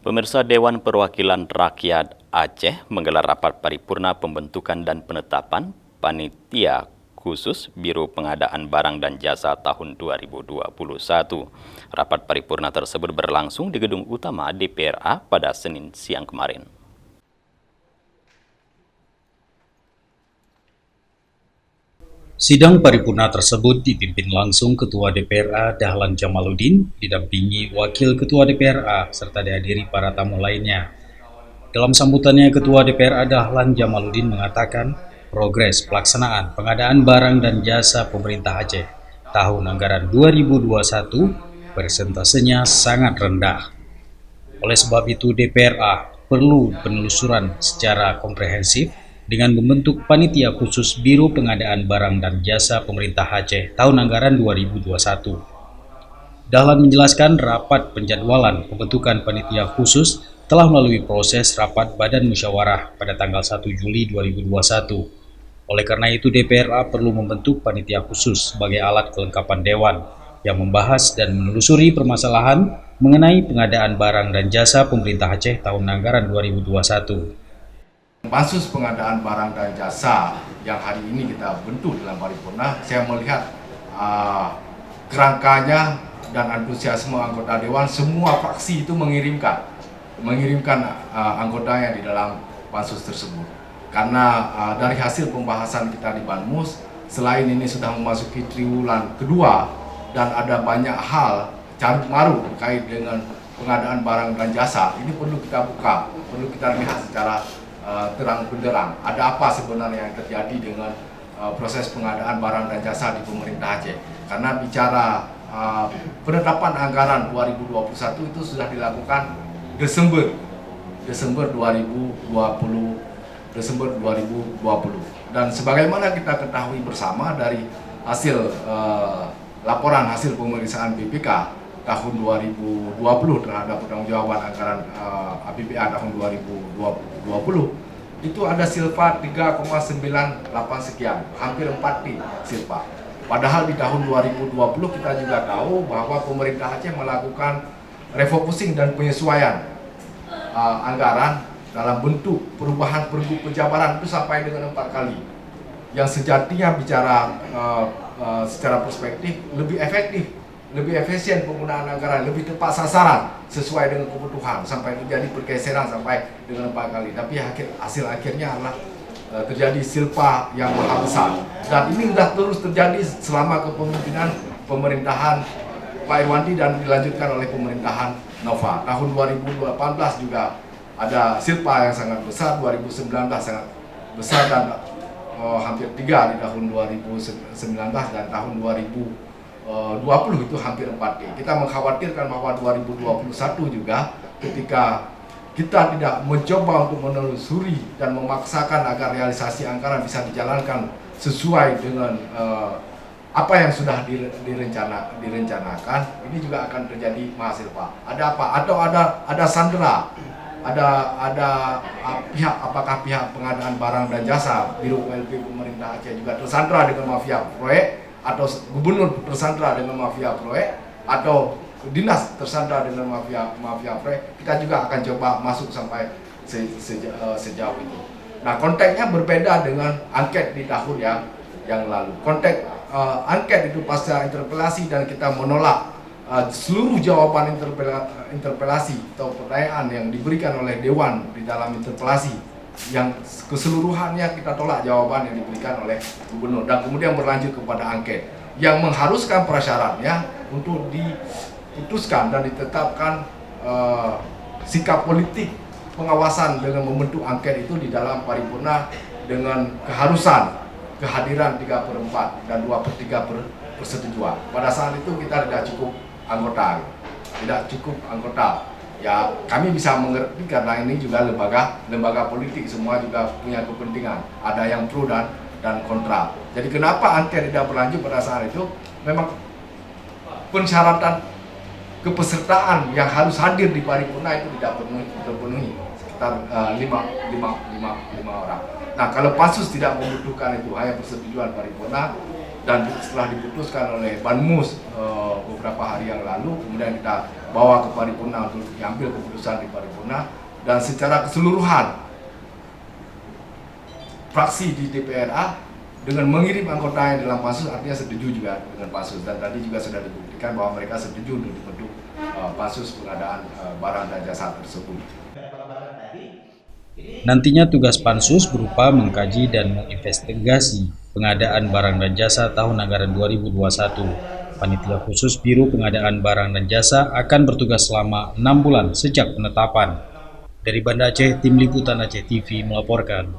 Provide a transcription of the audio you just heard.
Pemirsa, Dewan Perwakilan Rakyat Aceh menggelar rapat paripurna pembentukan dan penetapan Panitia Khusus Biro Pengadaan Barang dan Jasa tahun 2021. Rapat paripurna tersebut berlangsung di Gedung Utama DPRA pada Senin siang kemarin. Sidang paripurna tersebut dipimpin langsung Ketua DPRA Dahlan Jamaluddin, didampingi Wakil Ketua DPRA, serta dihadiri para tamu lainnya. Dalam sambutannya, Ketua DPRA Dahlan Jamaluddin mengatakan progres pelaksanaan pengadaan barang dan jasa pemerintah Aceh tahun anggaran 2021 persentasenya sangat rendah. Oleh sebab itu, DPRA perlu penelusuran secara komprehensif dengan membentuk Panitia Khusus Biro Pengadaan Barang dan Jasa Pemerintah Aceh tahun anggaran 2021. Dahlan menjelaskan rapat penjadwalan pembentukan Panitia Khusus telah melalui proses rapat Badan Musyawarah pada tanggal 1 Juli 2021. Oleh karena itu, DPRA perlu membentuk Panitia Khusus sebagai alat kelengkapan Dewan yang membahas dan menelusuri permasalahan mengenai pengadaan barang dan jasa pemerintah Aceh tahun anggaran 2021. Pansus pengadaan barang dan jasa yang hari ini kita bentuk dalam paripurna, saya melihat kerangkanya dan antusiasme anggota Dewan, semua fraksi itu mengirimkan anggotanya di dalam pansus tersebut. Karena dari hasil pembahasan kita di Banmus, selain ini sudah memasuki triwulan kedua dan ada banyak hal carut marut terkait dengan pengadaan barang dan jasa, ini perlu kita buka, perlu kita lihat secara terang benderang. Ada apa sebenarnya yang terjadi dengan proses pengadaan barang dan jasa di pemerintah Aceh? Karena bicara penetapan anggaran 2021 itu sudah dilakukan Desember 2020. Dan sebagaimana kita ketahui bersama dari hasil laporan hasil pemeriksaan BPK tahun 2020 terhadap pertanggungjawaban anggaran APBA tahun 2020 itu ada silpa 3,98 sekian, hampir 4T silpa. Padahal di tahun 2020 kita juga tahu bahwa pemerintah Aceh melakukan refocusing dan penyesuaian anggaran dalam bentuk perubahan pergub penjabaran itu sampai dengan 4 kali. Yang sejatinya bicara secara perspektif lebih efektif, lebih efisien penggunaan anggaran, lebih tepat sasaran sesuai dengan kebutuhan sampai terjadi pergeseran sampai dengan 4 kali. Tapi hasil akhirnya adalah terjadi silpa yang maha besar. Dan ini sudah terus terjadi selama kepemimpinan pemerintahan Pak Irwandi dan dilanjutkan oleh pemerintahan Nova. Tahun 2018 juga ada silpa yang sangat besar, 2019 sangat besar dan hampir 3 di tahun 2019 dan tahun 2020 itu hampir 4D. Kita mengkhawatirkan bahwa 2021 juga ketika kita tidak mencoba untuk menelusuri dan memaksakan agar realisasi anggaran bisa dijalankan sesuai dengan apa yang sudah direncanakan, ini juga akan terjadi masalah. Ada apa? Atau ada sandera, ada pihak, apakah pihak pengadaan barang dan jasa Biro PLP pemerintah Aceh juga tersandra dengan mafia proyek, atau gubernur tersandra dengan mafia proyek, atau dinas tersandra dengan mafia proyek. Kita juga akan coba masuk sampai sejauh itu. Nah, konteksnya berbeda dengan angket di tahun yang lalu. Konteks angket itu pasca interpelasi dan kita menolak seluruh jawaban interpelasi atau pertanyaan yang diberikan oleh Dewan di dalam interpelasi, yang keseluruhannya kita tolak jawaban yang diberikan oleh gubernur, dan kemudian berlanjut kepada angket yang mengharuskan prasyaratnya untuk diputuskan dan ditetapkan sikap politik pengawasan dengan membentuk angket itu di dalam paripurna dengan keharusan kehadiran 3/4 dan 2/3 persetujuan. Pada saat itu kita tidak cukup anggota. Ya, kami bisa mengerti karena ini juga lembaga politik, semua juga punya kepentingan. Ada yang pro dan kontra. Jadi kenapa angket tidak berlanjut pada saat itu? Memang persyaratan kepesertaan yang harus hadir di paripurna itu tidak terpenuhi, sekitar 5 orang. Nah, kalau pansus tidak membutuhkan itu hanya persetujuan paripurna, dan setelah diputuskan oleh Banmus beberapa hari yang lalu, kemudian kita bawa ke paripurna untuk diambil keputusan di paripurna, dan secara keseluruhan fraksi di DPRA dengan mengirim anggotanya dalam pansus artinya setuju juga dengan pansus, dan tadi juga sudah dibuktikan bahwa mereka setuju untuk dibentuk pansus pengadaan barang dan jasa tersebut. Nantinya tugas pansus berupa mengkaji dan menginvestigasi pengadaan barang dan jasa tahun anggaran 2021. Panitia khusus Biro Pengadaan Barang dan Jasa akan bertugas selama 6 bulan sejak penetapan. Dari Banda Aceh, Tim Liputan Aceh TV melaporkan.